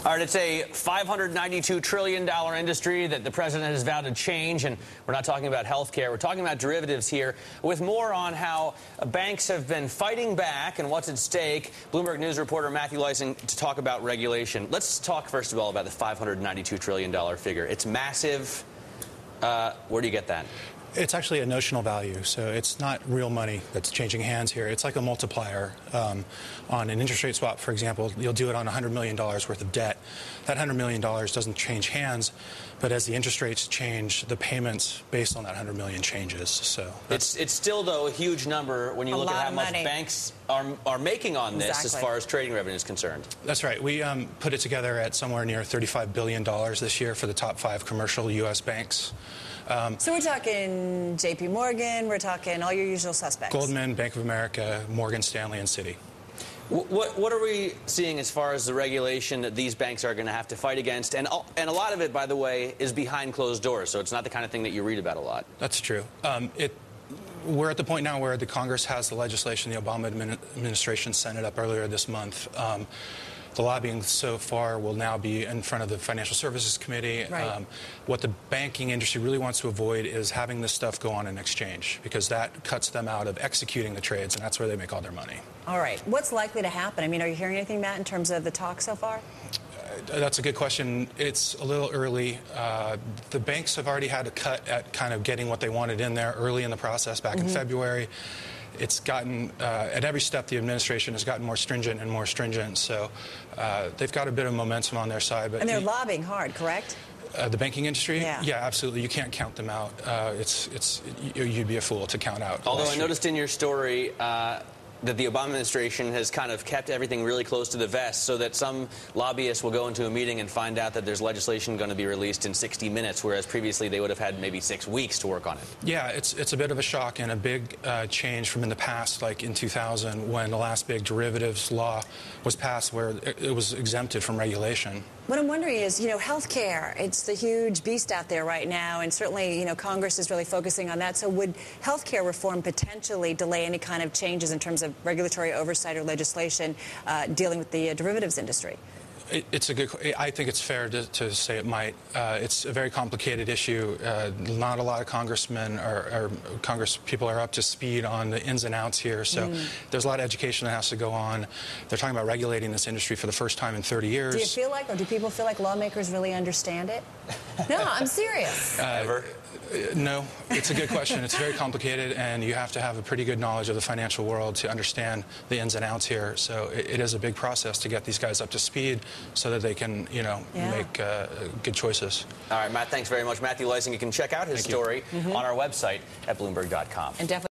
All right, it's a $592 trillion industry that the president has vowed to change, and we're not talking about health care. We're talking about derivatives here, with more on how banks have been fighting back and what's at stake. Bloomberg News reporter Matthew Leising to talk about regulation. Let's talk, first of all, about the $592 trillion figure. It's massive. Where do you get that? It's actually a notional value, so it's not real money that's changing hands here. It's like a multiplier. On an interest rate swap, for example, you'll do it on $100 million worth of debt. That $100 million doesn't change hands, but as the interest rates change, the payments based on that $100 million changes. So it's still, though, a huge number when you look at how much banks are making on this as far as trading revenue is concerned. That's right. We put it together at somewhere near $35 billion this year for the top 5 commercial U.S. banks. So we're talking J.P. Morgan, we're talking all your usual suspects. Goldman, Bank of America, Morgan Stanley, and Citi. What are we seeing as far as the regulation that these banks are going to have to fight against? And a lot of it, by the way, is behind closed doors, so it's not the kind of thing that you read about a lot. That's true. We're at the point now where the Congress has the legislation. The Obama administration sent it up earlier this month. The lobbying so far will now be in front of the Financial Services Committee. Right. What the banking industry really wants to avoid is having this stuff go on an exchange, because that cuts them out of executing the trades, and that's where they make all their money. All right. What's likely to happen? I mean, are you hearing anything, Matt, in terms of the talk so far? That's a good question. It's a little early. The banks have already had a cut at kind of getting what they wanted in there early in the process back in February. It's gotten, at every step, the administration has gotten more stringent and more stringent. So they've got a bit of momentum on their side. But and they're lobbying hard, correct? The banking industry? Yeah, absolutely. You can't count them out. You'd be a fool to count out. Although I noticed in your story that the Obama administration has kind of kept everything really close to the vest, so that some lobbyists will go into a meeting and find out that there's legislation going to be released in 60 minutes, whereas previously they would have had maybe 6 weeks to work on it. Yeah, it's a bit of a shock and a big change from in the past, like in 2000, when the last big derivatives law was passed, where it was exempted from regulation. What I'm wondering is, health care, it's the huge beast out there right now, and certainly, Congress is really focusing on that. So would health care reform potentially delay any kind of changes in terms of regulatory oversight or legislation dealing with the derivatives industry? It's a good. I think it's fair to say it might. It's a very complicated issue. Not a lot of congressmen or Congress people are up to speed on the ins and outs here. So there's a lot of education that has to go on. They're talking about regulating this industry for the first time in 30 years. Do you feel like, or do people feel like lawmakers really understand it? No, I'm serious. Ever? No, it's a good question. It's very complicated, and you have to have a pretty good knowledge of the financial world to understand the ins and outs here. So it is a big process to get these guys up to speed so that they can, make good choices. All right, Matt, thanks very much. Matthew Leising, you can check out his story on our website at Bloomberg.com. And definitely